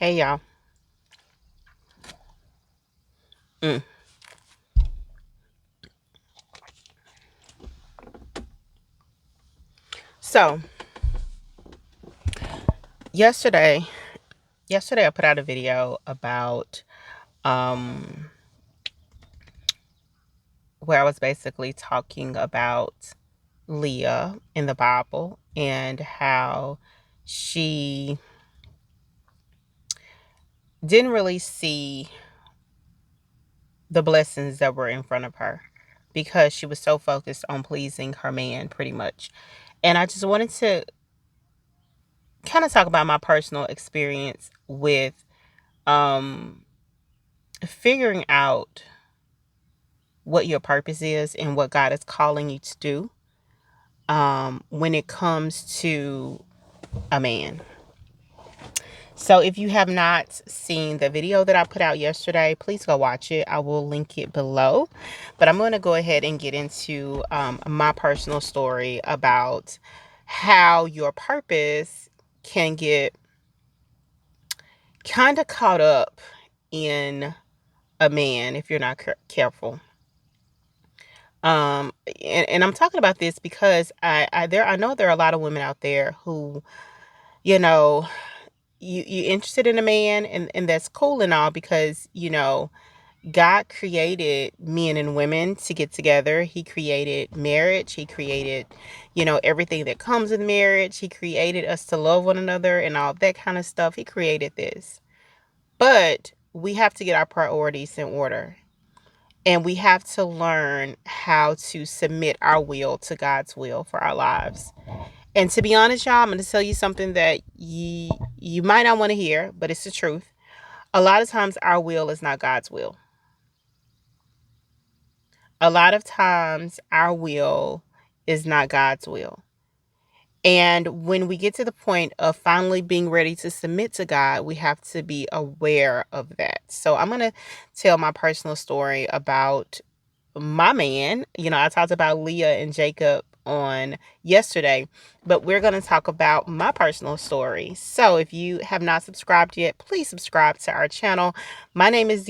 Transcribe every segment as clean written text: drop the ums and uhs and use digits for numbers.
Hey y'all. Mm. So yesterday, yesterday I put out a video about um where I was basically talking about Leah in the Bible and how she didn't really see the blessings that were in front of her because she was so focused on pleasing her man pretty much. And I just wanted to kind of talk about my personal experience with um figuring out what your purpose is and what God is calling you to do when it comes to a man. So, if you have not seen the video that I put out yesterday, please go watch it. I will link it below. But I'm going to go ahead and get into my personal story about how your purpose can get kind of caught up in a man if you're not careful. Um, and I'm talking about this because I know there are a lot of women out there who, you know, you interested in a man and that's cool and all because, God created men and women to get together. He created marriage. He created, everything that comes with marriage. He created us to love one another and all that kind of stuff. He created this. But we have to get our priorities in order. And we have to learn how to submit our will to God's will for our lives. And to be honest, y'all, I'm going to tell you something that you might not want to hear, but it's the truth. A lot of times our will is not God's will. A lot of times our will is not God's will. And when we get to the point of finally being ready to submit to God, we have to be aware of that. So I'm going to tell my personal story about my man. I talked about Leah and Jacob on yesterday, but we're going to talk about my personal story. So if you have not subscribed yet, please subscribe to our channel. My name is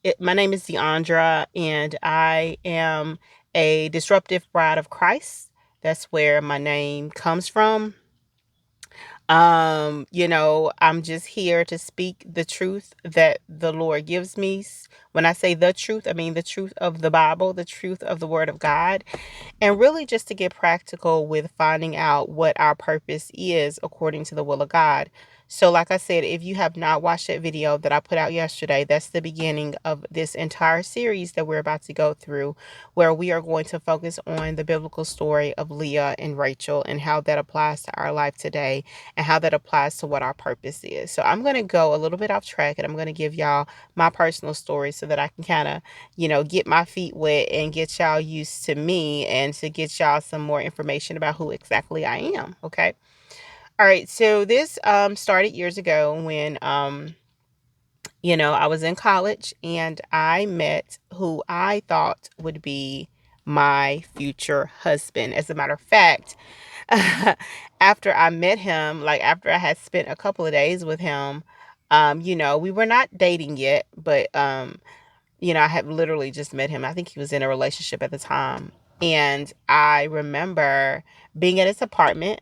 Deandra, and I am a disruptive bride of Christ. That's where my name comes from. I'm just here to speak the truth that the Lord gives me. When I say the truth, I mean the truth of the Bible, the truth of the Word of God, and really just to get practical with finding out what our purpose is according to the will of God. So, like I said, if you have not watched that video that I put out yesterday, that's the beginning of this entire series that we're about to go through, where we are going to focus on the biblical story of Leah and Rachel and how that applies to our life today and how that applies to what our purpose is. So, I'm going to go a little bit off track and I'm going to give y'all my personal story so that I can kind of, get my feet wet and get y'all used to me and to get y'all some more information about who exactly I am. Okay. All right. So this started years ago when I was in college and I met who I thought would be my future husband. As a matter of fact, after I met him, like after I had spent a couple of days with him, we were not dating yet, but I had literally just met him. I think he was in a relationship at the time. And I remember being at his apartment.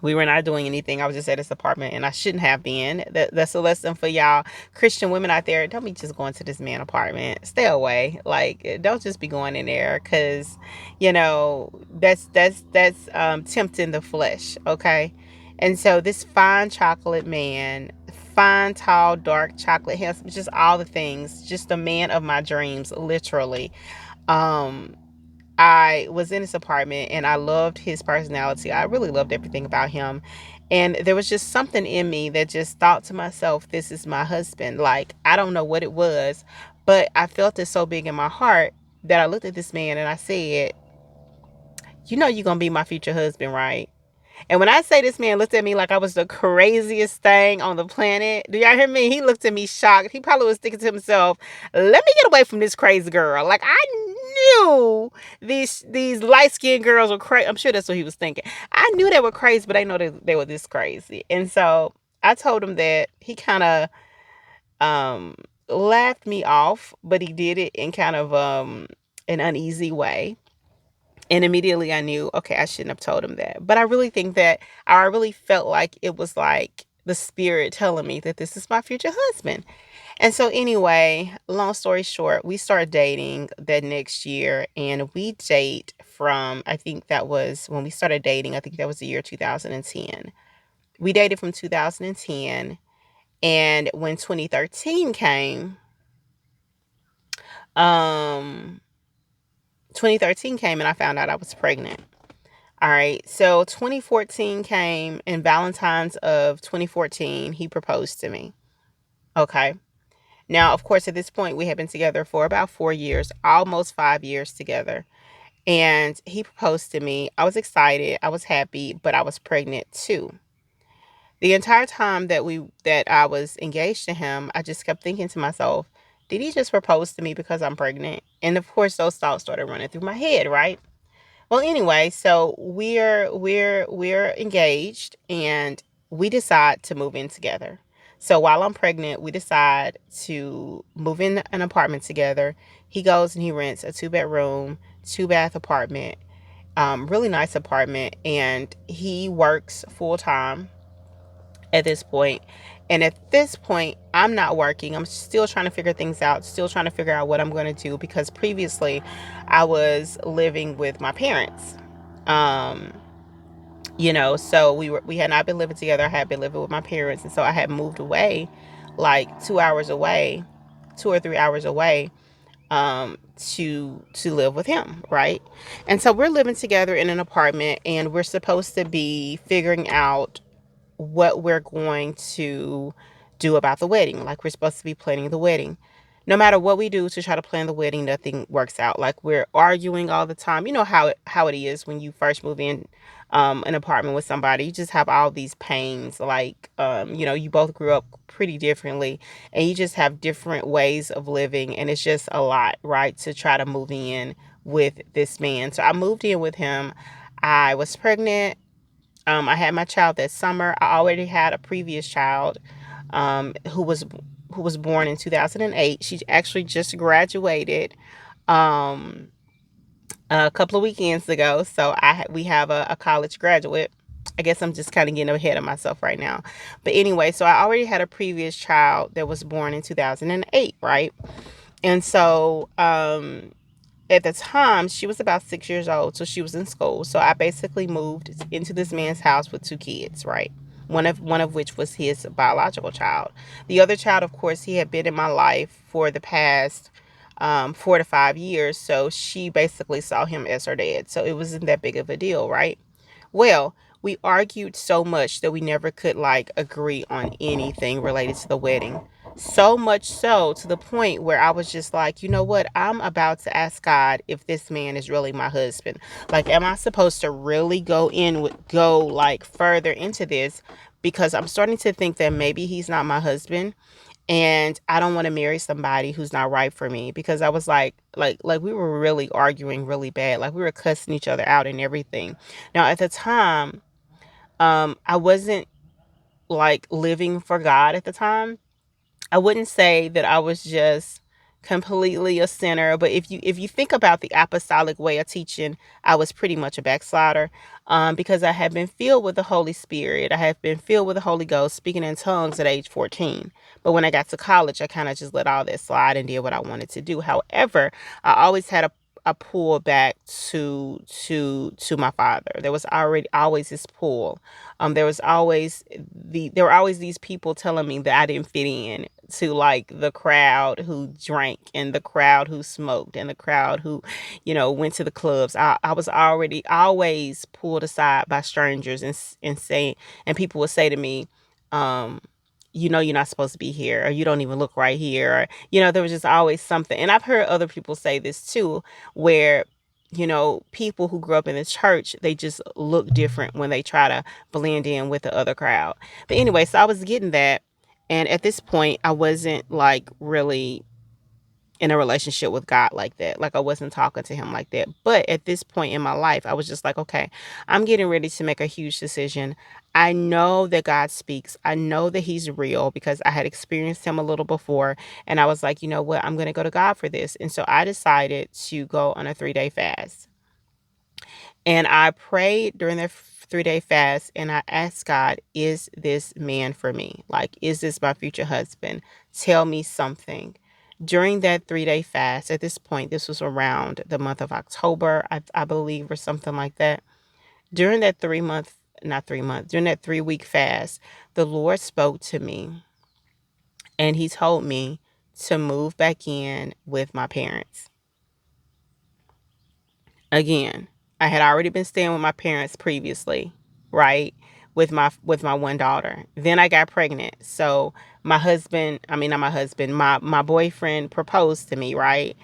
We were not doing anything. I was just at his apartment and I shouldn't have been. That's a lesson for y'all Christian women out there. Don't be just going to this man apartment. Stay away. Like, don't just be going in there because, that's tempting the flesh. Okay. And so this fine chocolate man, fine, tall, dark chocolate, handsome, just all the things, just the man of my dreams, literally. Um, I was in his apartment and I loved his personality. I really loved everything about him. And there was just something in me that just thought to myself, this is my husband. Like, I don't know what it was, but I felt it so big in my heart that I looked at this man and I said, you're going to be my future husband, right? And when I say this man looked at me like I was the craziest thing on the planet, do y'all hear me? He looked at me shocked. He probably was thinking to himself, "Let me get away from this crazy girl." Like I knew these light skinned girls were crazy. I'm sure that's what he was thinking. I knew they were crazy, but I know they were this crazy. And so I told him that. He kind of um laughed me off, but he did it in kind of an uneasy way. And immediately I knew, okay, I shouldn't have told him that. But I really think that I really felt like it was like the spirit telling me that this is my future husband. And so, anyway, long story short, we started dating that next year, and we date from, I think that was when we started dating, I think that was the year 2010. We dated from 2010, and when 2013 came, um, 2013 came, and I found out I was pregnant. All right, so 2014 came, and Valentine's of 2014, he proposed to me. Okay. Now, of course, at this point, we had been together for about 4 years, almost 5 years together. And he proposed to me. I was excited. I was happy, but I was pregnant too. The entire time that I was engaged to him, I just kept thinking to myself, did he just propose to me because I'm pregnant? And of course, those thoughts started running through my head, right? Well, anyway, so we're engaged and we decide to move in together. So while I'm pregnant, we decide to move in an apartment together. He goes and he rents a 2 bedroom, 2 bath apartment, really nice apartment, and he works full time at this point. And at this point, I'm not working. I'm still trying to figure things out, still trying to figure out what I'm going to do because previously I was living with my parents. Um, so we had not been living together. I had been living with my parents, and so I had moved away like 2 hours away, 2 or 3 hours away, to live with him, right? And so we're living together in an apartment and we're supposed to be figuring out what we're going to do about the wedding. Like we're supposed to be planning the wedding. No matter what we do to try to plan the wedding, nothing works out. Like we're arguing all the time. You know how it is when you first move in an apartment with somebody. You just have all these pains. Like you both grew up pretty differently, and you just have different ways of living, and it's just a lot, right? To try to move in with this man. So I moved in with him. I was pregnant. I had my child that summer. I already had a previous child who was born in 2008. She actually just graduated um, a couple of weekends ago. So we have a college graduate. I guess I'm just kind of getting ahead of myself right now. But anyway, so I already had a previous child that was born in 2008, right? And so at the time she was about 6 years old, so she was in school. So I basically moved into this man's house with 2 kids, right? One of which was his biological child. The other child, of course, he had been in my life for the past 4 to 5 years, so she basically saw him as her dad, so it wasn't that big of a deal, right? Well, we argued so much that we never could like agree on anything related to the wedding. So much so to the point where I was just like, you know what? I'm about to ask God if this man is really my husband. Like, am I supposed to really go like further into this? Because I'm starting to think that maybe he's not my husband, and I don't want to marry somebody who's not right for me. Because I was like we were really arguing really bad. Like we were cussing each other out and everything. Now at the time, I wasn't like living for God at the time. I wouldn't say that I was just completely a sinner, but if you think about the apostolic way of teaching, I was pretty much a backslider, because I had been filled with the Holy Spirit. I had been filled with the Holy Ghost, speaking in tongues at age 14. But when I got to college, I kind of just let all that slide and did what I wanted to do. However, I always had a pull back to my father. There was already always this pull. There were always these people telling me that I didn't fit in to like the crowd who drank and the crowd who smoked and the crowd who, went to the clubs. I was already always pulled aside by strangers and people would say to me, um, you're not supposed to be here, or you don't even look right here. Or, there was just always something. And I've heard other people say this too, where people who grew up in the church, they just look different when they try to blend in with the other crowd. But anyway, so I was getting that. And at this point, I wasn't like really in a relationship with God like that. Like I wasn't talking to him like that. But at this point in my life, I was just like, okay, I'm getting ready to make a huge decision. I know that God speaks. I know that he's real because I had experienced him a little before. And I was like, you know what? I'm going to go to God for this. And so I decided to go on a 3-day fast. And I prayed during the 3-day fast and I asked God, is this man for me? Like, is this my future husband? Tell me something. During that 3-day fast, at this point, this was around the month of October, I believe, or something like that. During that 3 month, not 3 months, during that 3-week fast, the Lord spoke to me and he told me to move back in with my parents. Again, I had already been staying with my parents previously, right? With my one daughter. Then I got pregnant. So my husband, I mean not my husband, my boyfriend proposed to me, right?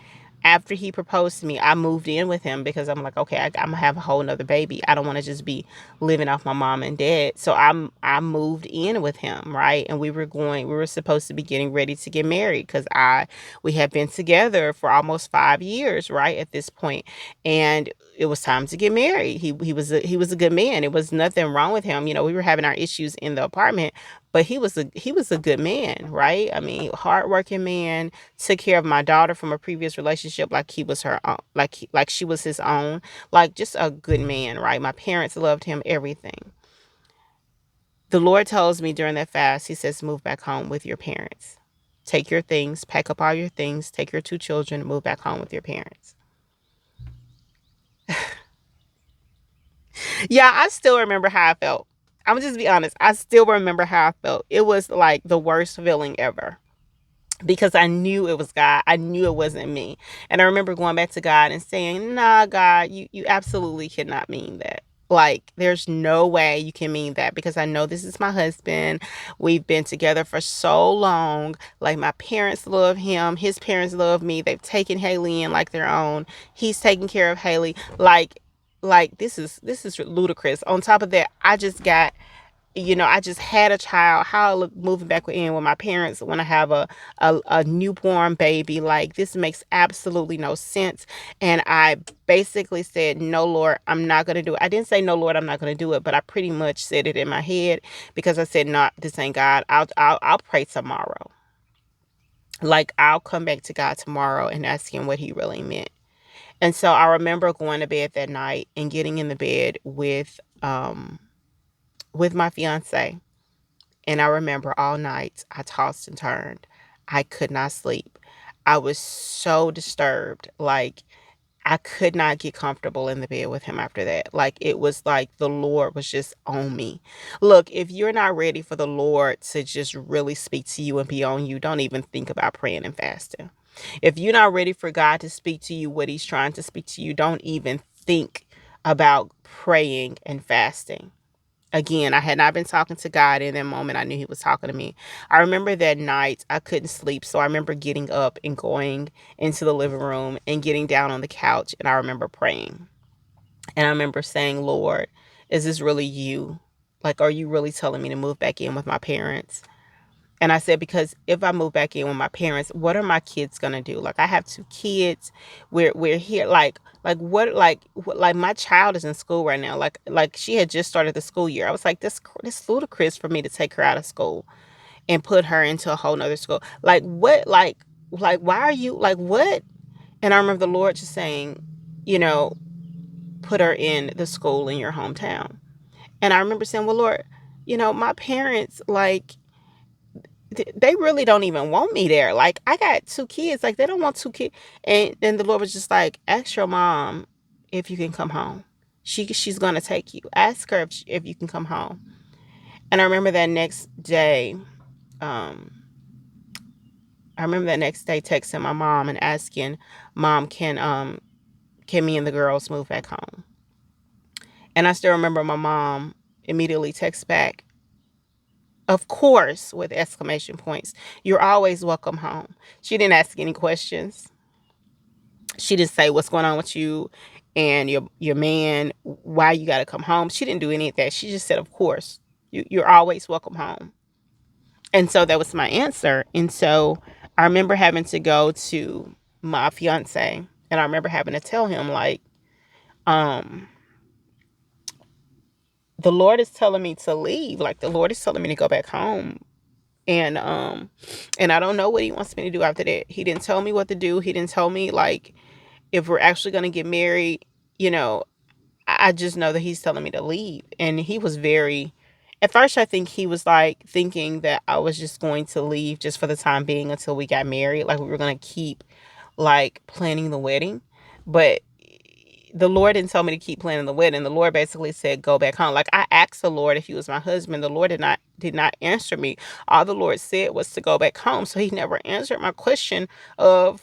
After he proposed to me, I moved in with him because I'm like, okay, I'm gonna have a whole nother baby. I don't want to just be living off my mom and dad. So I moved in with him, right? And we were supposed to be getting ready to get married because we had been together for almost 5 years, right? At this point, and it was time to get married. He was a good man. It was nothing wrong with him. You know, we were having our issues in the apartment, but he was a good man, right? I mean, hardworking man, took care of my daughter from a previous relationship like he was her own, like she was his own, like just a good man, right? My parents loved him, everything. The Lord tells me during that fast, he says, move back home with your parents. Take your things, pack up all your things, take your 2 children, move back home with your parents. Yeah, I still remember how I felt. I'm gonna just be honest. I still remember how I felt. It was like the worst feeling ever because I knew it was God. I knew it wasn't me. And I remember going back to God and saying, nah, God, you absolutely cannot mean that. Like, there's no way you can mean that because I know this is my husband. We've been together for so long. Like, my parents love him. His parents love me. They've taken Haley in like their own. He's taking care of Haley. Like this is ludicrous. On top of that, I just had a child. How I look moving back in with my parents when I have a newborn baby. Like, this makes absolutely no sense. And I basically said, no, Lord, I'm not going to do it. I didn't say, no, Lord, I'm not going to do it, but I pretty much said it in my head because I said, no, this ain't God. I'll pray tomorrow. Like, I'll come back to God tomorrow and ask him what he really meant. And so I remember going to bed that night and getting in the bed with my fiance. And I remember all night I tossed and turned. I could not sleep. I was so disturbed. Like, I could not get comfortable in the bed with him after that. Like, it was like the Lord was just on me. Look, if you're not ready for the Lord to just really speak to you and be on you, don't even think about praying and fasting. If you're not ready for God to speak to you what he's trying to speak to you, don't even think about praying and fasting. Again, I had not been talking to God in that moment. I knew he was talking to me. I remember that night I couldn't sleep. So I remember getting up and going into the living room and getting down on the couch. And I remember praying. And I remember saying, Lord, is this really you? Like, are you really telling me to move back in with my parents? And I said, because if I move back in with my parents, what are my kids gonna do? Like, I have 2 kids. We're here. Like my child is in school right now. Like she had just started the school year. I was like, this ludicrous for me to take her out of school and put her into a whole nother school. Like, what? Like why are you like what? And I remember the Lord just saying, you know, put her in the school in your hometown. And I remember saying, well, Lord, my parents, like, they really don't even want me there. Like, I got 2 kids. Like, they don't want 2 kids. And then the Lord was just like, ask your mom if you can come home. She's gonna take you. Ask her if you can come home. And um, I remember that next day texting my mom and asking, Mom, can me and the girls move back home? And I still remember my mom immediately text back, of course, with exclamation points. You're always welcome home. She didn't ask any questions. She didn't say what's going on with you and your man, why you got to come home. She didn't do any of that. She just said, of course, you're always welcome home. And so that was my answer. And so I remember having to go to my fiance. And I remember having to tell him, like, um, the Lord is telling me to leave. Like, the Lord is telling me to go back home. And I don't know what he wants me to do after that. He didn't tell me what to do. He didn't tell me, like, if we're actually going to get married. You know, I just know that he's telling me to leave. And he was very, at first, I think he was like thinking that I was just going to leave just for the time being until we got married. Like, we were going to keep like planning the wedding. But the Lord didn't tell me to keep planning the wedding. The Lord basically said, go back home. Like, I asked the Lord if he was my husband. The Lord did not answer me. All the Lord said was to go back home. So he never answered my question of,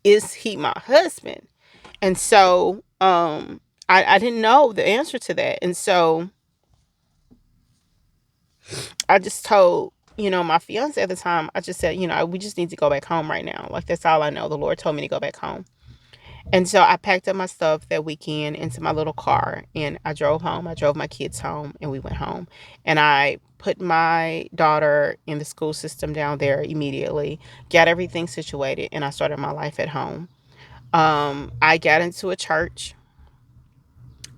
is he my husband? And so I didn't know the answer to that. And so I just told, my fiance at the time, I just said, we just need to go back home right now. Like, that's all I know. The Lord told me to go back home. And so I packed up my stuff that weekend into my little car and I drove home. I drove my kids home and we went home. And I put my daughter in the school system down there immediately, got everything situated, and I started my life at home. I got into a church.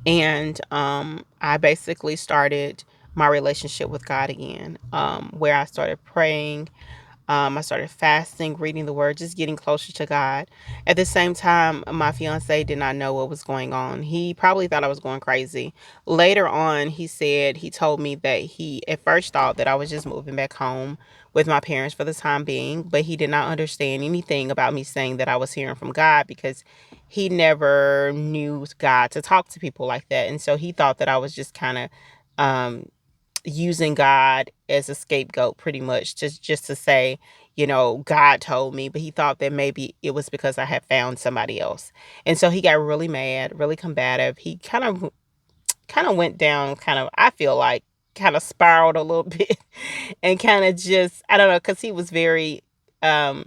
And I basically started my relationship with God again, where I started praying. I started fasting, reading the word, just getting closer to God. At the same time, my fiance did not know what was going on. He probably thought I was going crazy. Later on, he told me that he at first thought that I was just moving back home with my parents for the time being, but he did not understand anything about me saying that I was hearing from God because he never knew God to talk to people like that. And so he thought that I was just kind of um, using God as a scapegoat pretty much just to say, God told me, but he thought that maybe it was because I had found somebody else. And so he got really mad, really combative. He kind of went down, kind of, I feel like, kind of spiraled a little bit and kind of just, I don't know, cuz he was very um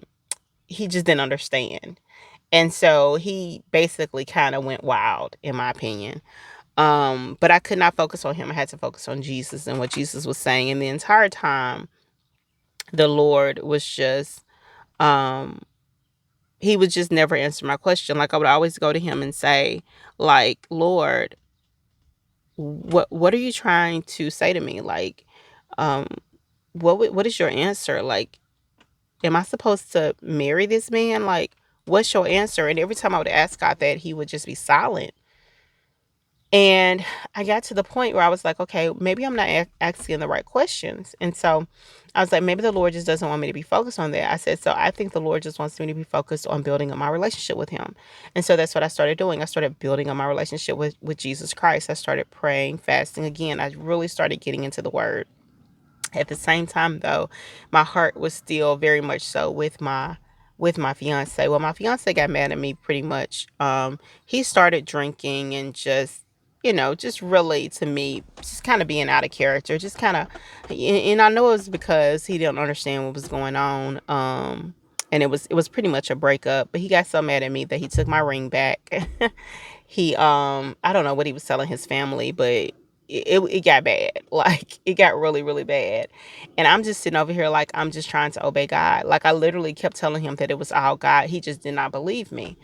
he just didn't understand. And so he basically kind of went wild in my opinion. But I could not focus on him. I had to focus on Jesus and what Jesus was saying. And the entire time, the Lord was just, um, he would just never answer my question. Like, I would always go to him and say, like, Lord, what are you trying to say to me? Like, um, what is your answer? Like, am I supposed to marry this man? Like, what's your answer? And every time I would ask God that, he would just be silent. And I got to the point where I was like, okay, maybe I'm not asking the right questions. And so I was like, maybe the Lord just doesn't want me to be focused on that. I said, so I think the Lord just wants me to be focused on building up my relationship with him. And so that's what I started doing. I started building up my relationship with Jesus Christ. I started praying, fasting again. I really started getting into the word. At the same time though, my heart was still very much so with my fiance. Well, my fiance got mad at me pretty much. He started drinking and just really to me, just kind of being out of character, just kind of, and I know it was because he didn't understand what was going on. And it was pretty much a breakup, but he got so mad at me that he took my ring back. He I don't know what he was telling his family, but it got bad. Like, it got really really bad. And I'm just sitting over here like I'm just trying to obey God. Like, I literally kept telling him that it was all God. He just did not believe me.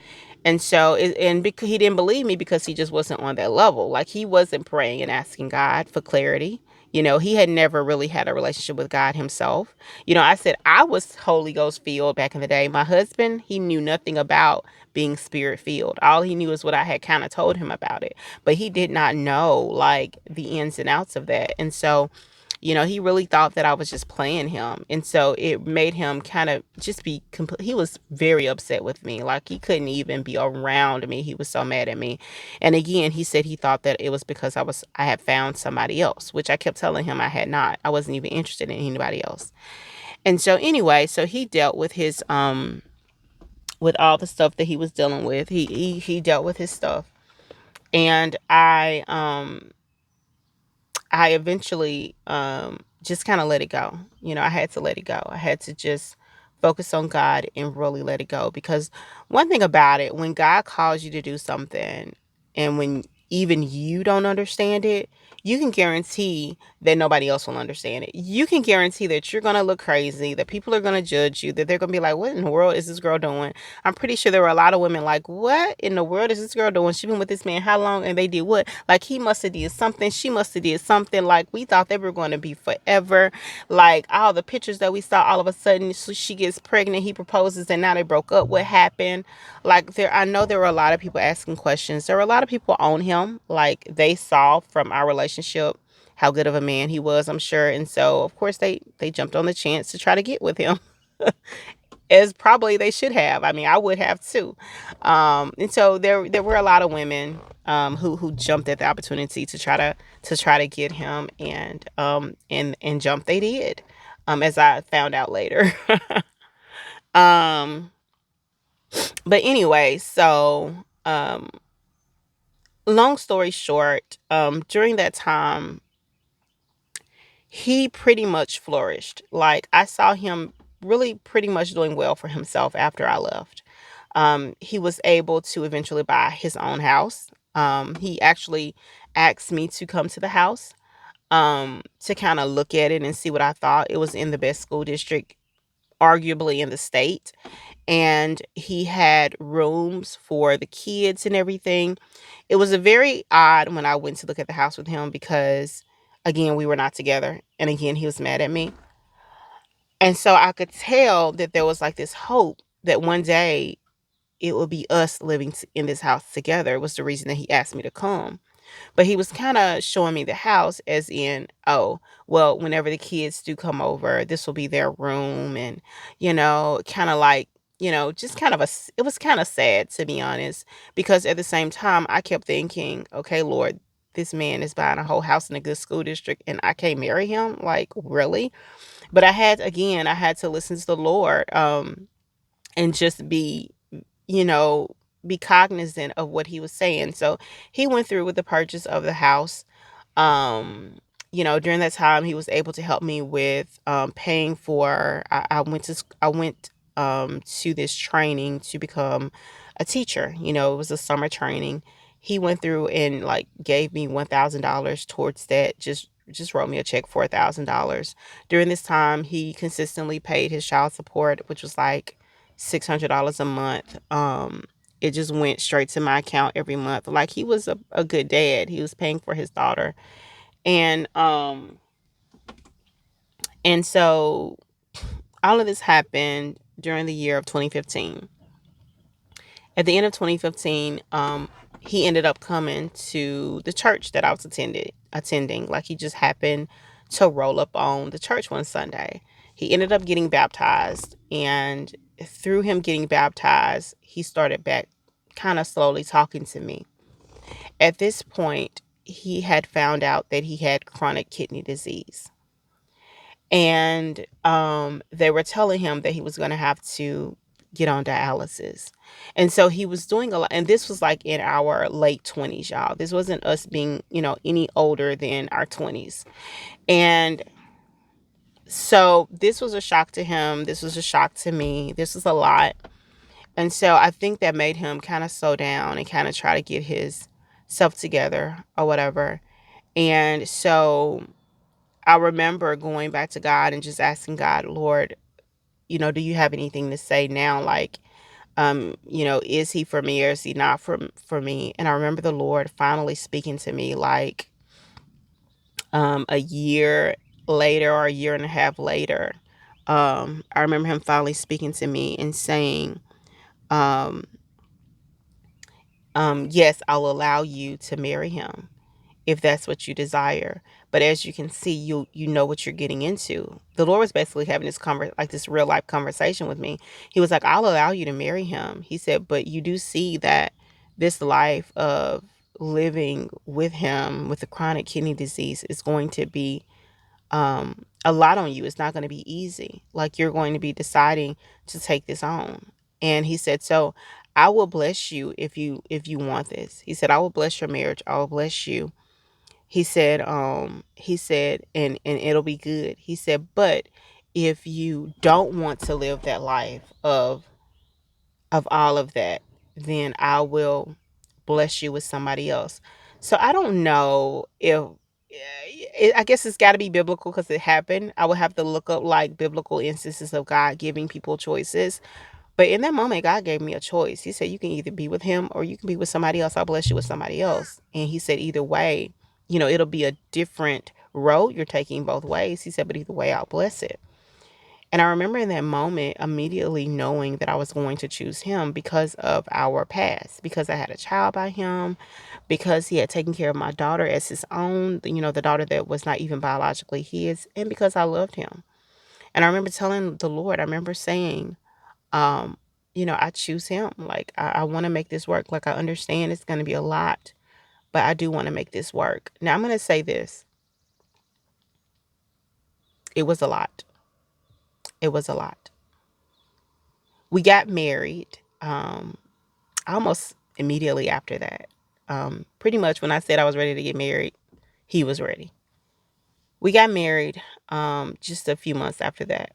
And so because he didn't believe me because he just wasn't on that level. Like, he wasn't praying and asking God for clarity. He had never really had a relationship with God himself. I said I was Holy Ghost filled back in the day. My husband, he knew nothing about being spirit filled. All he knew is what I had kind of told him about it. But he did not know like the ins and outs of that. And so, he really thought that I was just playing him. And so it made him kind of just be he was very upset with me. Like, he couldn't even be around me. He was so mad at me. And again, he said he thought that it was because I had found somebody else, which I kept telling him I had not. I wasn't even interested in anybody else. And so anyway, so he dealt with his with all the stuff that he was dealing with. He dealt with his stuff. And I eventually just kind of let it go. I had to let it go. I had to just focus on God and really let it go. Because one thing about it, when God calls you to do something and when even you don't understand it, you can guarantee that nobody else will understand it. You can guarantee that you're going to look crazy, that people are going to judge you, that they're going to be like, what in the world is this girl doing? I'm pretty sure there were a lot of women like, what in the world is this girl doing? She been with this man how long? And they did what? Like, he must have did something. She must have did something. Like, we thought they were going to be forever. Like, all the pictures that we saw, all of a sudden, so she gets pregnant, he proposes, and now they broke up. What happened? Like, I know there were a lot of people asking questions. There were a lot of people on him. Like, they saw from our relationship how good of a man he was, I'm sure. And so, of course, they jumped on the chance to try to get with him, as probably they should have. I mean, I would have too. And so there were a lot of women who jumped at the opportunity to try to get him, and jump they did, as I found out later. um, but anyway, so long story short, during that time, he pretty much flourished. Like, I saw him really pretty much doing well for himself after I left. He was able to eventually buy his own house. He actually asked me to come to the house, to kind of look at it and see what I thought. It was in the best school district, arguably in the state. And he had rooms for the kids and everything. It was a very odd when I went to look at the house with him because, again, we were not together. And again, he was mad at me. And so I could tell that there was like this hope that one day it would be us living in this house together. It was the reason that he asked me to come. But he was kind of showing me the house as in, oh, well, whenever the kids do come over, this will be their room. And, kind of like, just kind of it was kind of sad, to be honest, because at the same time, I kept thinking, okay, Lord, this man is buying a whole house in a good school district and I can't marry him. Like, really? But I had to listen to the Lord, and just you know, be cognizant of what he was saying. So he went through with the purchase of the house. um During that time he was able to help me with paying for I went to this training to become a teacher. It was a summer training. He went through and like gave me $1,000 towards that. Just wrote me a check for $1,000. During this time he consistently paid his child support, which was like $600 a month. It just went straight to my account every month. Like, he was a good dad. He was paying for his daughter. And so all of this happened during the year of 2015. At the end of 2015, he ended up coming to the church that I was attending. Like, he just happened to roll up on the church one Sunday. He ended up getting baptized, and through him getting baptized, he started back kind of slowly talking to me. At this point, he had found out that he had chronic kidney disease. And they were telling him that he was going to have to get on dialysis. And so he was doing a lot. And this was like in our late 20s, y'all. This wasn't us being, any older than our 20s. And so this was a shock to him. This was a shock to me. This was a lot. And so I think that made him kind of slow down and kind of try to get his self together or whatever. And so I remember going back to God and just asking God, Lord, do you have anything to say now? Like, is he for me or is he not for me? And I remember the Lord finally speaking to me like a year later or a year and a half later. I remember him finally speaking to me and saying, um, yes, I'll allow you to marry him if that's what you desire. But as you can see, you know what you're getting into. The Lord was basically having this real life conversation with me. He was like, I'll allow you to marry him. He said, but you do see that this life of living with him with the chronic kidney disease is going to be a lot on you. It's not going to be easy. Like, you're going to be deciding to take this on. And he said, so I will bless you if you want this. He said, I will bless your marriage. I will bless you. He said, and it'll be good. He said, but if you don't want to live that life of all of that, then I will bless you with somebody else. So I don't know I guess it's got to be biblical because it happened. I would have to look up like biblical instances of God giving people choices. But in that moment, God gave me a choice. He said, you can either be with him or you can be with somebody else. I'll bless you with somebody else. And he said, either way, it'll be a different road you're taking both ways. He said, but either way, I'll bless it. And I remember in that moment immediately knowing that I was going to choose him because of our past, because I had a child by him, because he had taken care of my daughter as his own, the daughter that was not even biologically his, and because I loved him. And I remember telling the Lord, I remember saying, um, I choose him. Like, I want to make this work. Like, I understand it's going to be a lot, but I do want to make this work. Now, I'm going to say this. It was a lot. It was a lot. We got married almost immediately after that. Pretty much when I said I was ready to get married, he was ready. We got married just a few months after that.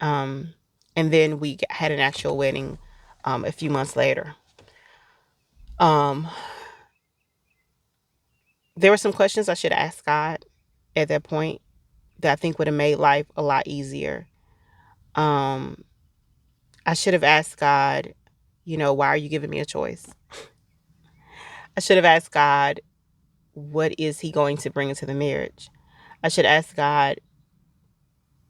Um, and then we had an actual wedding a few months later. Um, there were some questions I should ask God at that point that I think would have made life a lot easier. Um, I should have asked God, why are you giving me a choice? I should have asked God, what is he going to bring into the marriage? I should ask God,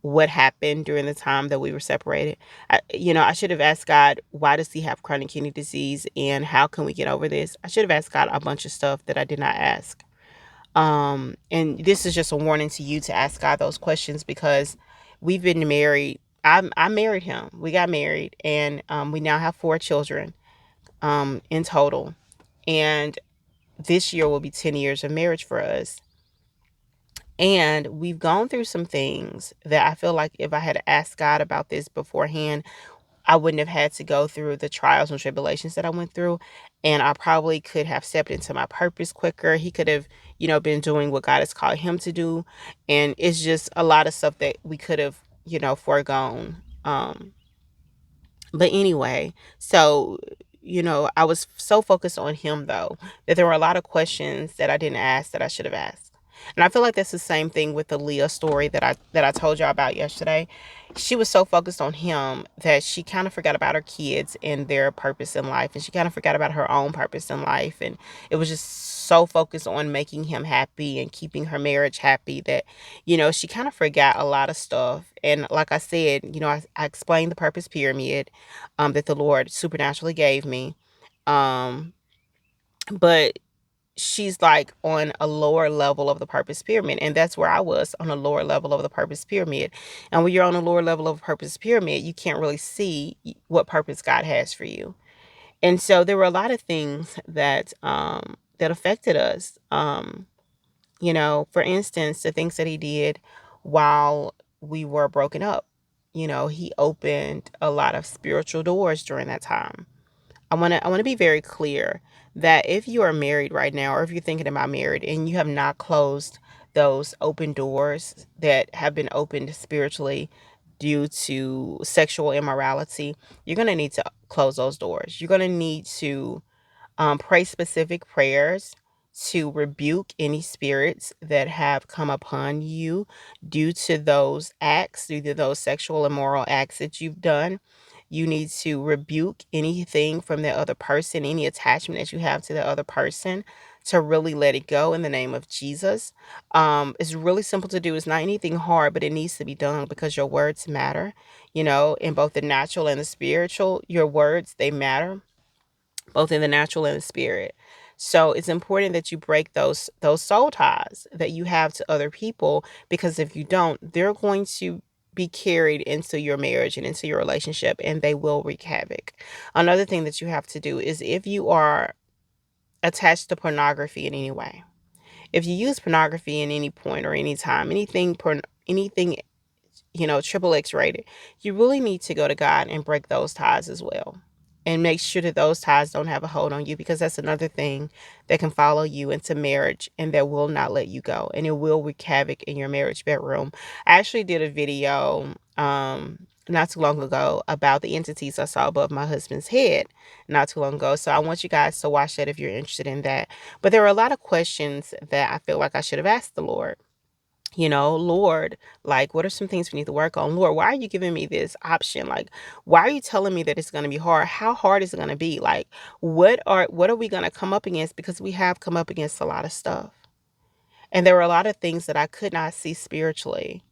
what happened during the time that we were separated. I should have asked God, why does he have chronic kidney disease and how can we get over this? I should have asked God a bunch of stuff that I did not ask. And this is just a warning to you to ask God those questions because we've been married. I married him. We got married and we now have 4 children in total. And this year will be 10 years of marriage for us. And we've gone through some things that I feel like if I had asked God about this beforehand, I wouldn't have had to go through the trials and tribulations that I went through. And I probably could have stepped into my purpose quicker. He could have, been doing what God has called him to do. And it's just a lot of stuff that we could have, foregone. But anyway, so, I was so focused on him though, that there were a lot of questions that I didn't ask that I should have asked. And I feel like that's the same thing with the Leah story that I told y'all about yesterday. She was so focused on him that she kind of forgot about her kids and their purpose in life. And she kind of forgot about her own purpose in life. And it was just so focused on making him happy and keeping her marriage happy that, she kind of forgot a lot of stuff. And like I said, I explained the purpose pyramid that the Lord supernaturally gave me. Um, but she's like on a lower level of the purpose pyramid. And that's where I was, on a lower level of the purpose pyramid. And when you're on a lower level of purpose pyramid, you can't really see what purpose God has for you. And so there were a lot of things that affected us. For instance, the things that he did while we were broken up. He opened a lot of spiritual doors during that time. I want to be very clear that if you are married right now, or if you're thinking about married and you have not closed those open doors that have been opened spiritually due to sexual immorality, you're going to need to close those doors. You're going to need to pray specific prayers to rebuke any spirits that have come upon you due to those acts, due to those sexual immoral acts that you've done. You need to rebuke anything from the other person, any attachment that you have to the other person, to really let it go in the name of Jesus. It's really simple to do. It's not anything hard, but it needs to be done because your words matter, in both the natural and the spiritual. Your words, they matter both in the natural and the spirit. So it's important that you break those soul ties that you have to other people, because if you don't, they're going to be carried into your marriage and into your relationship, and they will wreak havoc. Another thing that you have to do is, if you are attached to pornography in any way, if you use pornography in any point or any time, anything triple X rated, you really need to go to God and break those ties as well. And make sure that those ties don't have a hold on you, because that's another thing that can follow you into marriage and that will not let you go. And it will wreak havoc in your marriage bedroom. I actually did a video not too long ago about the entities I saw above my husband's head not too long ago. So I want you guys to watch that if you're interested in that. But there were a lot of questions that I feel like I should have asked the Lord. Lord, like, what are some things we need to work on? Lord, why are you giving me this option? Like, why are you telling me that it's going to be hard? How hard is it going to be? Like, what are we going to come up against? Because we have come up against a lot of stuff. And there were a lot of things that I could not see spiritually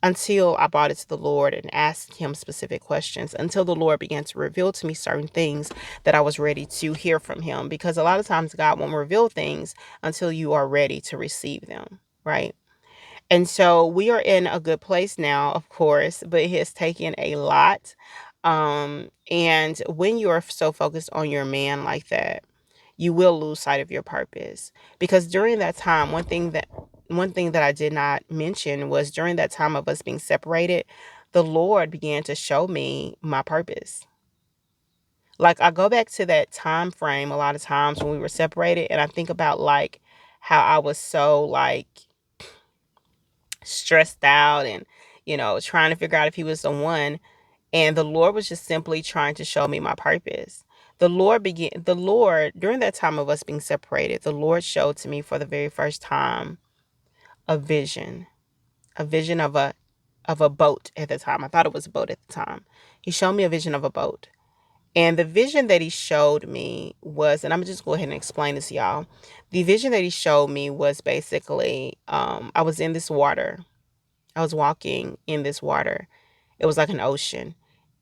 until I brought it to the Lord and asked him specific questions, until the Lord began to reveal to me certain things that I was ready to hear from him. Because a lot of times God won't reveal things until you are ready to receive them, right? And so we are in a good place now, of course, but it has taken a lot. And when you are so focused on your man like that, you will lose sight of your purpose. Because during that time, one thing that I did not mention was during that time of us being separated, the Lord began to show me my purpose. Like, I go back to that time frame a lot of times when we were separated, and I think about like how I was so like stressed out and trying to figure out if he was the one, and the Lord was just simply trying to show me my purpose. The Lord during that time of us being separated, the Lord showed to me for the very first time a vision, a vision of a boat. At the time, I thought it was a boat at the time. He showed me a vision of a boat. And the vision that he showed me was, and I'm just go ahead and explain this, y'all. The vision that he showed me was basically, I was in this water. I was walking in this water. It was like an ocean.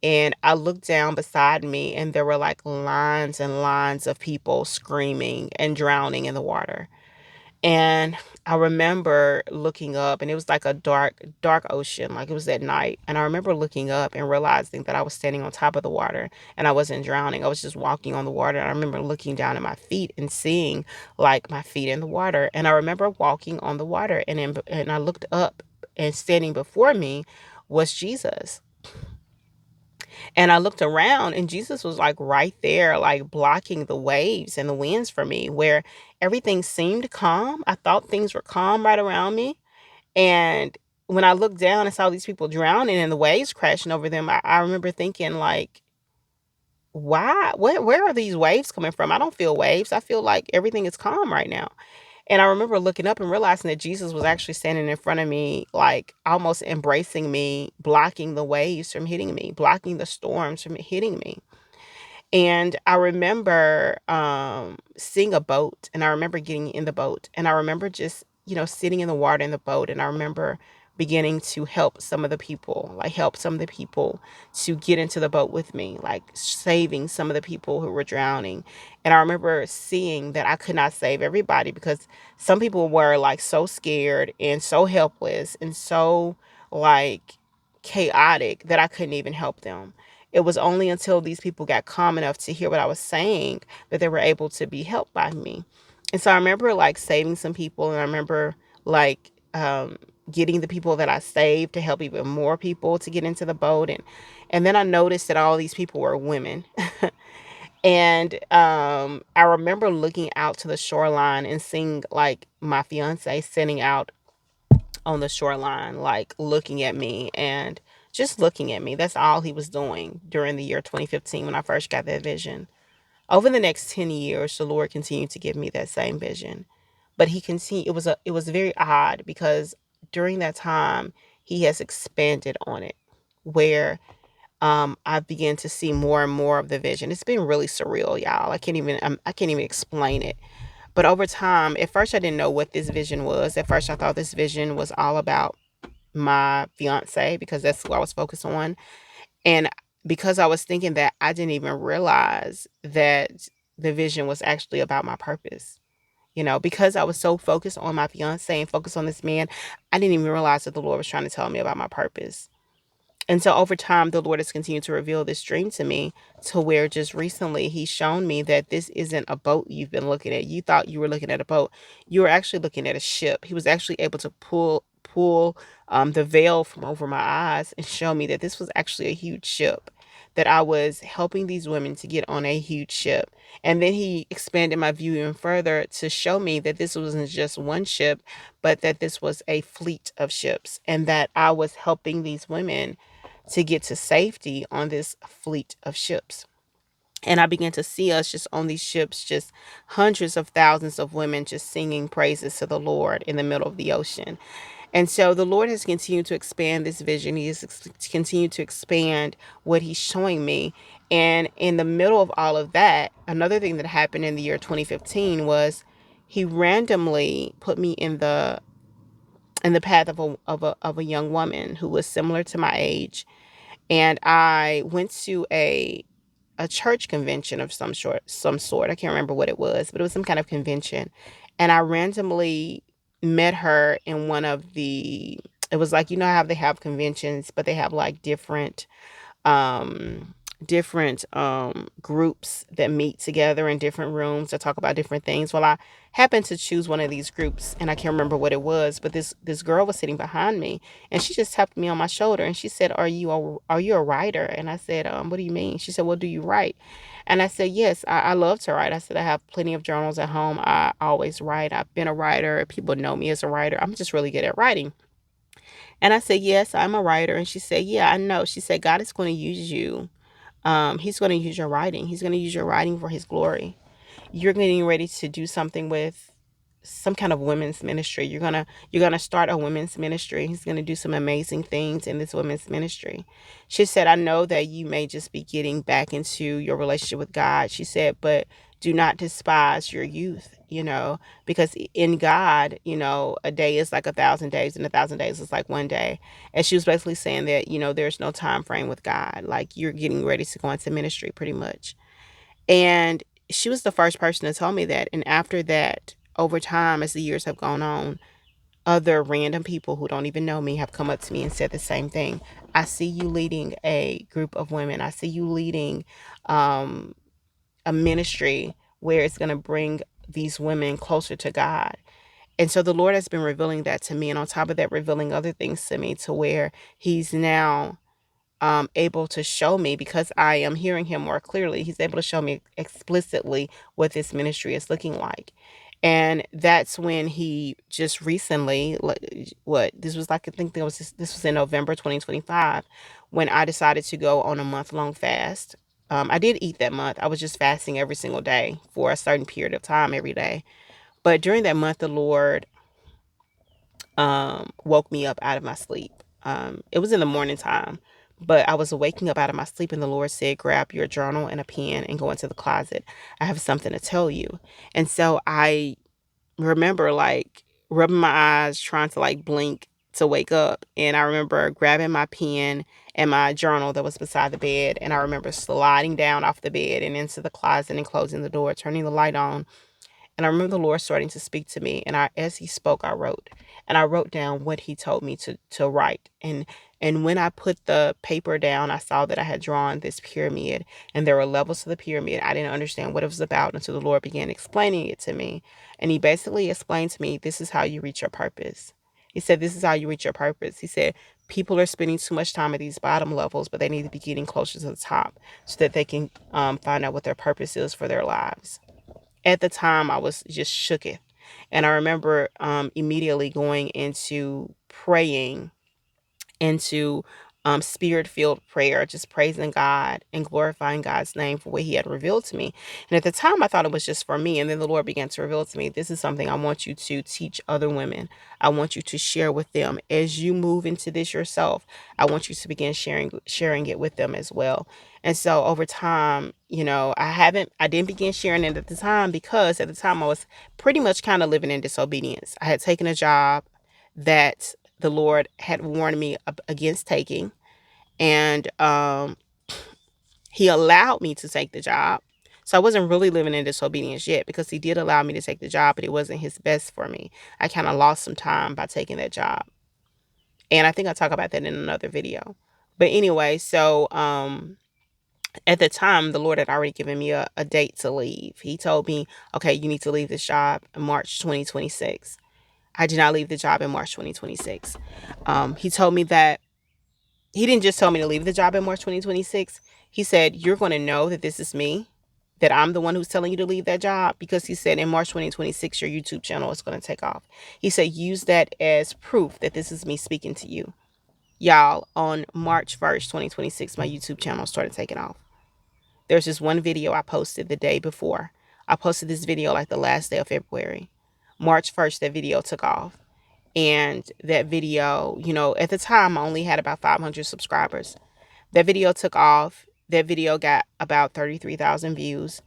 And I looked down beside me, and there were like lines and lines of people screaming and drowning in the water. And I remember looking up, and it was like a dark, dark ocean, like it was at night. And I remember looking up and realizing that I was standing on top of the water and I wasn't drowning. I was just walking on the water. And I remember looking down at my feet and seeing like my feet in the water. And I remember walking on the water, and I looked up, and standing before me was Jesus. And I looked around, and Jesus was like right there, like blocking the waves and the winds for me, where everything seemed calm. I thought things were calm right around me. And when I looked down and saw these people drowning and the waves crashing over them, I remember thinking, like, why? Where are these waves coming from? I don't feel waves. I feel like everything is calm right now. And I remember looking up and realizing that Jesus was actually standing in front of me, like almost embracing me, blocking the waves from hitting me, blocking the storms from hitting me. And I remember seeing a boat, and I remember getting in the boat, and I remember just, sitting in the water in the boat. And I remember beginning to help some of the people to get into the boat with me, like saving some of the people who were drowning. And I remember seeing that I could not save everybody, because some people were like so scared and so helpless and so like chaotic that I couldn't even help them. It was only until these people got calm enough to hear what I was saying that they were able to be helped by me. And so I remember like saving some people, and I remember like getting the people that I saved to help even more people to get into the boat. And then I noticed that all these people were women. And I remember looking out to the shoreline and seeing like my fiance sitting out on the shoreline, like looking at me and just looking at me. That's all he was doing during the year 2015 when I first got that vision. Over the next 10 years, the Lord continued to give me that same vision. But he continued, it was very odd, because during that time he has expanded on it, where I began to see more and more of the vision. It's been really surreal, y'all. I can't even explain it. But over time, at first I didn't know what this vision was. At first I thought this vision was all about my fiance, because that's who I was focused on. And because I was thinking that, I didn't even realize that the vision was actually about my purpose. Because I was so focused on my fiance and focused on this man, I didn't even realize that the Lord was trying to tell me about my purpose. And so over time, the Lord has continued to reveal this dream to me, to where just recently He's shown me that this isn't a boat you've been looking at. You thought you were looking at a boat. You were actually looking at a ship. He was actually able to pull the veil from over my eyes and show me that this was actually a huge ship, that I was helping these women to get on a huge ship. And then He expanded my view even further to show me that this wasn't just one ship, but that this was a fleet of ships, and that I was helping these women to get to safety on this fleet of ships. And I began to see us just on these ships, just hundreds of thousands of women just singing praises to the Lord in the middle of the ocean. And so the Lord has continued to expand this vision. He has continued to expand what He's showing me. And in the middle of all of that, another thing that happened in the year 2015 was He randomly put me in the path of a young woman who was similar to my age. And I went to a church convention of some sort. I can't remember what it was, but it was some kind of convention. And I randomly met her in one of the, it was like, you know how they have conventions, but they have like um different groups that meet together in different rooms to talk about different things. Well, I happened to choose one of these groups, and I can't remember what it was, but this girl was sitting behind me, and she just tapped me on my shoulder, and she said, are you a writer? And I said, what do you mean? She said, well, do you write? And I said, yes, I love to write. I said, I have plenty of journals at home. I always write. I've been a writer. People know me as a writer. I'm just really good at writing. And I said, yes, I'm a writer. And she said, yeah, I know. She said, God is going to use you. He's going to use your writing. He's going to use your writing for His glory. You're getting ready to do something with some kind of women's ministry. You're gonna start a women's ministry. He's gonna do some amazing things in this women's ministry. She said, I know that you may just be getting back into your relationship with God. She said, but do not despise your youth, because in God, a day is like 1,000 days, and 1,000 days is like one day. And she was basically saying that, there's no time frame with God. Like, you're getting ready to go into ministry pretty much. And she was the first person to tell me that. And after that, over time, as the years have gone on, other random people who don't even know me have come up to me and said the same thing. I see you leading a group of women. I see you leading um, a ministry where it's going to bring these women closer to God. And so the Lord has been revealing that to me. And on top of that, revealing other things to me, to where He's now able to show me, because I am hearing Him more clearly. He's able to show me explicitly what this ministry is looking like. And that's when He just recently, what this was like, I think this was in November 2025, when I decided to go on a month-long fast. I did eat that month. I was just fasting every single day for a certain period of time every day. But during that month, the Lord woke me up out of my sleep. It was in the morning time, but I was waking up out of my sleep, and the Lord said, grab your journal and a pen and go into the closet. I have something to tell you. And so I remember like rubbing my eyes, trying to like blink to wake up. And I remember grabbing my pen and my journal that was beside the bed. And I remember sliding down off the bed and into the closet and closing the door, turning the light on. And I remember the Lord starting to speak to me. And as He spoke, I wrote. And I wrote down what He told me to write. And when I put the paper down, I saw that I had drawn this pyramid, and there were levels to the pyramid. I didn't understand what it was about until the Lord began explaining it to me. And He basically explained to me, this is how you reach your purpose. He said, this is how you reach your purpose. He said, people are spending too much time at these bottom levels, but they need to be getting closer to the top so that they can find out what their purpose is for their lives. At the time, I was just shooketh. And I remember immediately going into praying, into spirit filled prayer, just praising God and glorifying God's name for what He had revealed to me. And at the time, I thought it was just for me. And then the Lord began to reveal to me, this is something I want you to teach other women. I want you to share with them as you move into this yourself. I want you to begin sharing it with them as well. And so over time, I didn't begin sharing it at the time, because at the time I was pretty much kind of living in disobedience. I had taken a job that the Lord had warned me against taking. And He allowed me to take the job. So I wasn't really living in disobedience yet, because He did allow me to take the job, but it wasn't His best for me. I kind of lost some time by taking that job. And I think I'll talk about that in another video. But anyway, so at the time, the Lord had already given me a date to leave. He told me, okay, you need to leave this job in March 2026. I did not leave the job in March 2026. He told me that He didn't just tell me to leave the job in March 2026. He said, you're going to know that this is me, that I'm the one who's telling you to leave that job, because He said in March 2026, your YouTube channel is going to take off. He said, use that as proof that this is me speaking to you. Y'all, on March 1st, 2026, my YouTube channel started taking off. There's this one video I posted the day before. I posted this video like the last day of February. March 1st, that video took off. And that video, at the time, I only had about 500 subscribers. That video took off. That video got about 33,000 views.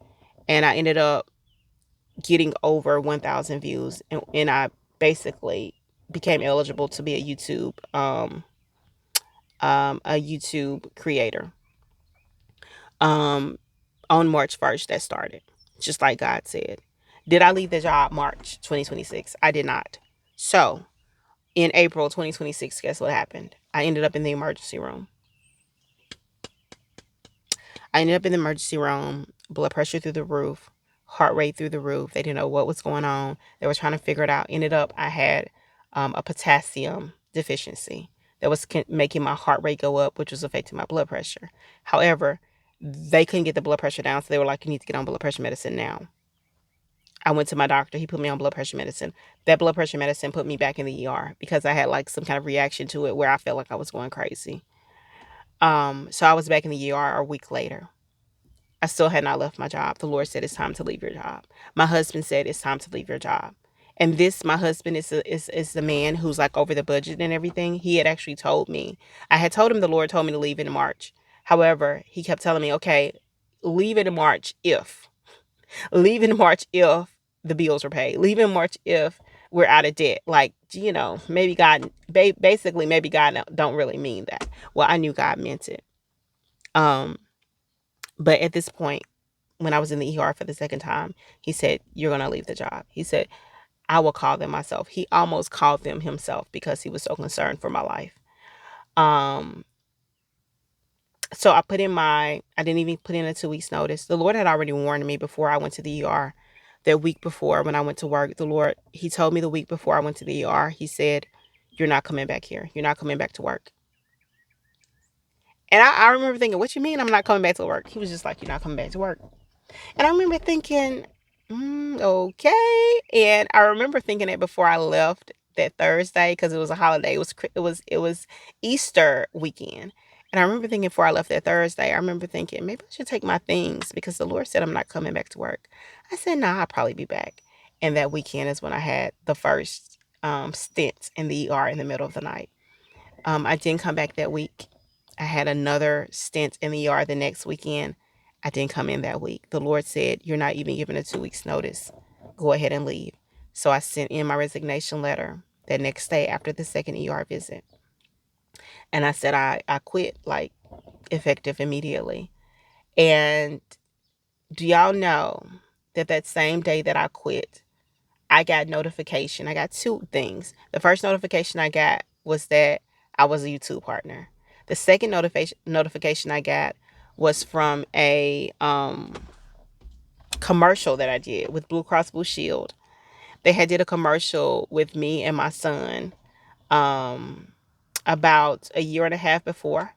And I ended up getting over 1,000 views. And I basically became eligible to be a YouTube creator. Um, on March 1st, that started, just like God said. Did I leave the job March 2026? I did not. So in April 2026, guess what happened? I ended up in the emergency room. Blood pressure through the roof, heart rate through the roof. They didn't know what was going on. They were trying to figure it out. Ended up, I had a potassium deficiency that was making my heart rate go up, which was affecting my blood pressure. However, they couldn't get the blood pressure down, so they were like, you need to get on blood pressure medicine now. I went to my doctor. He put me on blood pressure medicine. That blood pressure medicine put me back in the ER because I had like some kind of reaction to it where I felt like I was going crazy. So I was back in the ER a week later. I still had not left my job. The Lord said, it's time to leave your job. My husband said, it's time to leave your job. And my husband is the man who's like over the budget and everything. He had actually told me, I had told him the Lord told me to leave in March. However, he kept telling me, okay, leave in March if the bills are paid. Leave in March if we're out of debt. Like, maybe God, basically, maybe God don't really mean that. Well, I knew God meant it. But at this point, when I was in the ER for the second time, he said, you're going to leave the job. He said, I will call them myself. He almost called them himself because he was so concerned for my life. So I didn't even put in a 2 weeks notice. The Lord had already warned me before I went to the ER. That week before when I went to work, he told me the week before I went to the ER, he said, you're not coming back here. You're not coming back to work. And I remember thinking, what you mean I'm not coming back to work? He was just like, you're not coming back to work. And I remember thinking, okay. And I remember thinking it before I left that Thursday because it was a holiday. It was Easter weekend. And I remember thinking before I left that Thursday, I remember thinking maybe I should take my things because the Lord said I'm not coming back to work. I said, nah, I'll probably be back. And that weekend is when I had the first stint in the ER in the middle of the night. I didn't come back that week. I had another stint in the ER the next weekend. I didn't come in that week. The Lord said, you're not even given a 2 weeks notice. Go ahead and leave. So I sent in my resignation letter that next day after the second ER visit. And I said I quit, like, effective immediately. And do y'all know that same day that I quit, I got notification. I got two things. The first notification I got was that I was a YouTube partner. The second notification I got was from a commercial that I did with Blue Cross Blue Shield. They had did a commercial with me and my son about a year and a half before.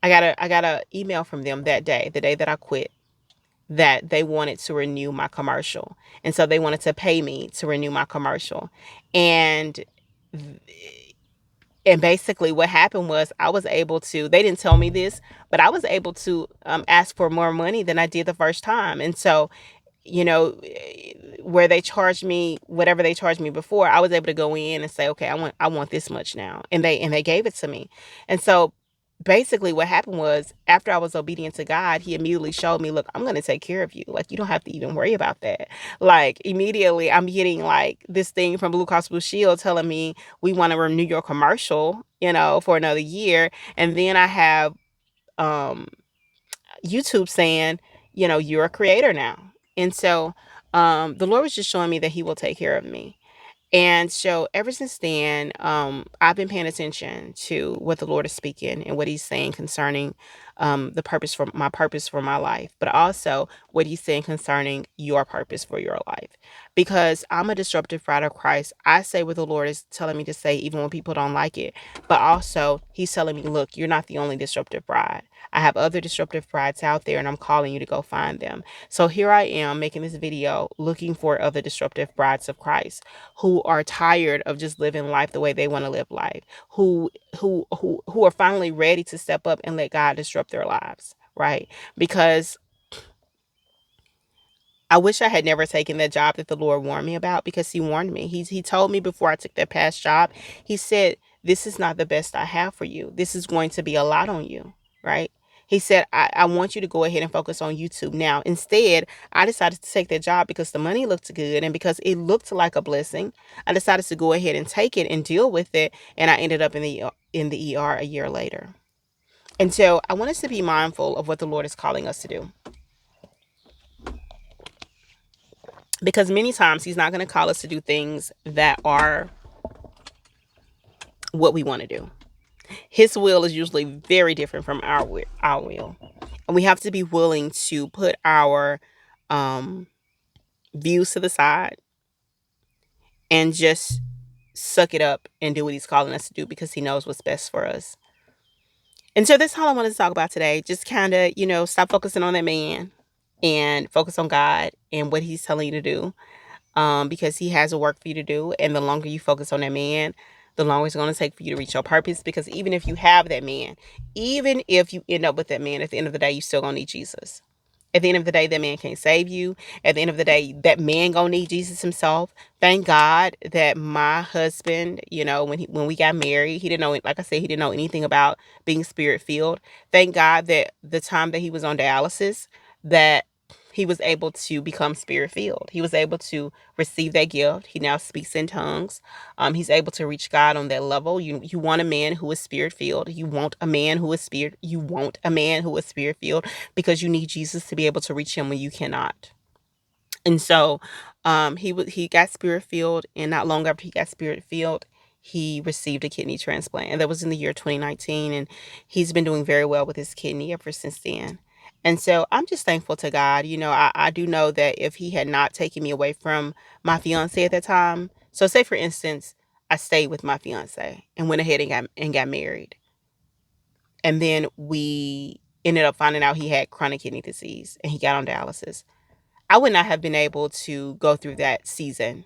I got a email from them that day, the day that I quit, that they wanted to renew my commercial. And so they wanted to pay me to renew my commercial. And basically what happened was I was able to, they didn't tell me this, but I was able to ask for more money than I did the first time. And so, where they charged me whatever they charged me before, I was able to go in and say, okay, I want this much now. And they gave it to me. And so basically what happened was after I was obedient to God, he immediately showed me, look, I'm going to take care of you. Like, you don't have to even worry about that. Like, immediately I'm getting like this thing from Blue Cross Blue Shield telling me we want to renew your commercial, for another year. And then I have YouTube saying, you're a creator now. And so the Lord was just showing me that he will take care of me. And so ever since then, I've been paying attention to what the Lord is speaking and what he's saying concerning purpose for my life, but also what he's saying concerning your purpose for your life. because I'm a disruptive bride of Christ. I say what the Lord is telling me to say, even when people don't like it. But also, He's telling me, look, you're not the only disruptive bride. I have other disruptive brides out there, and I'm calling you to go find them. So here I am making this video looking for other disruptive brides of Christ who are tired of just living life the way they want to live life, who are finally ready to step up and let God disrupt their lives, right? Because I wish I had never taken that job that the Lord warned me about, because He warned me. He told me before I took that past job, He said, this is not the best I have for you. This is going to be a lot on you, right? He said, I want you to go ahead and focus on YouTube now. Instead, I decided to take that job because the money looked good and because it looked like a blessing. I decided to go ahead and take it and deal with it. And I ended up in the ER a year later. And so I want us to be mindful of what the Lord is calling us to do. Because many times He's not going to call us to do things that are what we want to do. His will is usually very different from our will. And we have to be willing to put our um, views to the side and just suck it up and do what He's calling us to do, because He knows what's best for us. And so that's all I wanted to talk about today. Just kind of, stop focusing on that man and focus on God and what He's telling you to do. Because He has a work for you to do. And the longer you focus on that man, the longer it's going to take for you to reach your purpose. Because even if you have that man, even if you end up with that man, at the end of the day, you still going to need Jesus. At the end of the day, that man can't save you. At the end of the day, that man gonna need Jesus himself. Thank God that my husband, when we got married, he didn't know, like I said, he didn't know anything about being spirit filled. Thank God that the time that he was on dialysis, that he was able to become spirit filled. He was able to receive that gift. He now speaks in tongues. He's able to reach God on that level. You want a man who is spirit filled. You want a man who is spirit. You want a man who is spirit filled, because you need Jesus to be able to reach him when you cannot. And so he got spirit filled, and not long after he got spirit filled, he received a kidney transplant. And that was in the year 2019, and he's been doing very well with his kidney ever since then. And so I'm just thankful to God. I do know that if He had not taken me away from my fiance at that time, so say for instance, I stayed with my fiance and went ahead and got married. And then we ended up finding out he had chronic kidney disease and he got on dialysis. I would not have been able to go through that season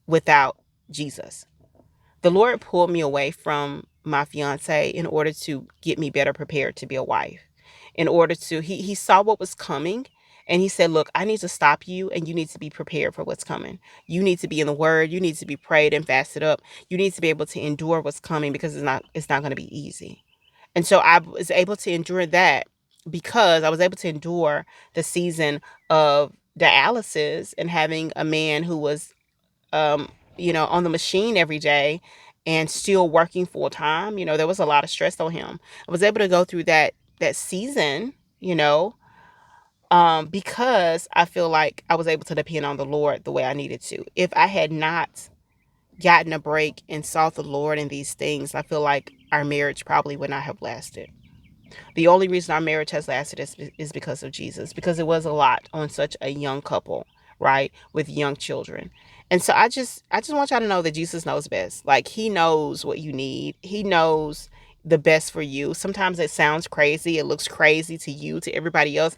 without Jesus. The Lord pulled me away from my fiance in order to get me better prepared to be a wife. In order to, he saw what was coming, and He said, look, I need to stop you, and you need to be prepared for what's coming. You need to be in the Word. You need to be prayed and fasted up. You need to be able to endure what's coming, because it's not going to be easy. And so I was able to endure that, because I was able to endure the season of dialysis and having a man who was, on the machine every day and still working full time. There was a lot of stress on him. I was able to go through that season, because I feel like I was able to depend on the Lord the way I needed to. If I had not gotten a break and sought the Lord in these things, I feel like our marriage probably would not have lasted. The only reason our marriage has lasted is because of Jesus, because it was a lot on such a young couple, right, with young children. And so I just want y'all to know that Jesus knows best. Like, He knows what you need. He knows the best for you. Sometimes it sounds crazy. It looks crazy to you, to everybody else.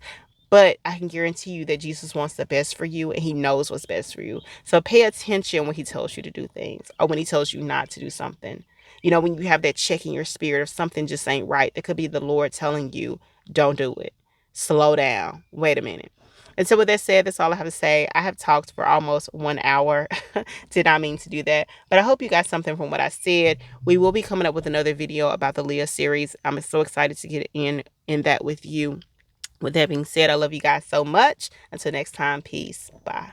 But I can guarantee you that Jesus wants the best for you, and He knows what's best for you. So pay attention when He tells you to do things, or when He tells you not to do something. When you have that check in your spirit, if something just ain't right, it could be the Lord telling you, don't do it. Slow down. Wait a minute. And so with that said, that's all I have to say. I have talked for almost 1 hour. Did not mean to do that. But I hope you got something from what I said. We will be coming up with another video about the Leah series. I'm so excited to get in that with you. With that being said, I love you guys so much. Until next time, peace. Bye.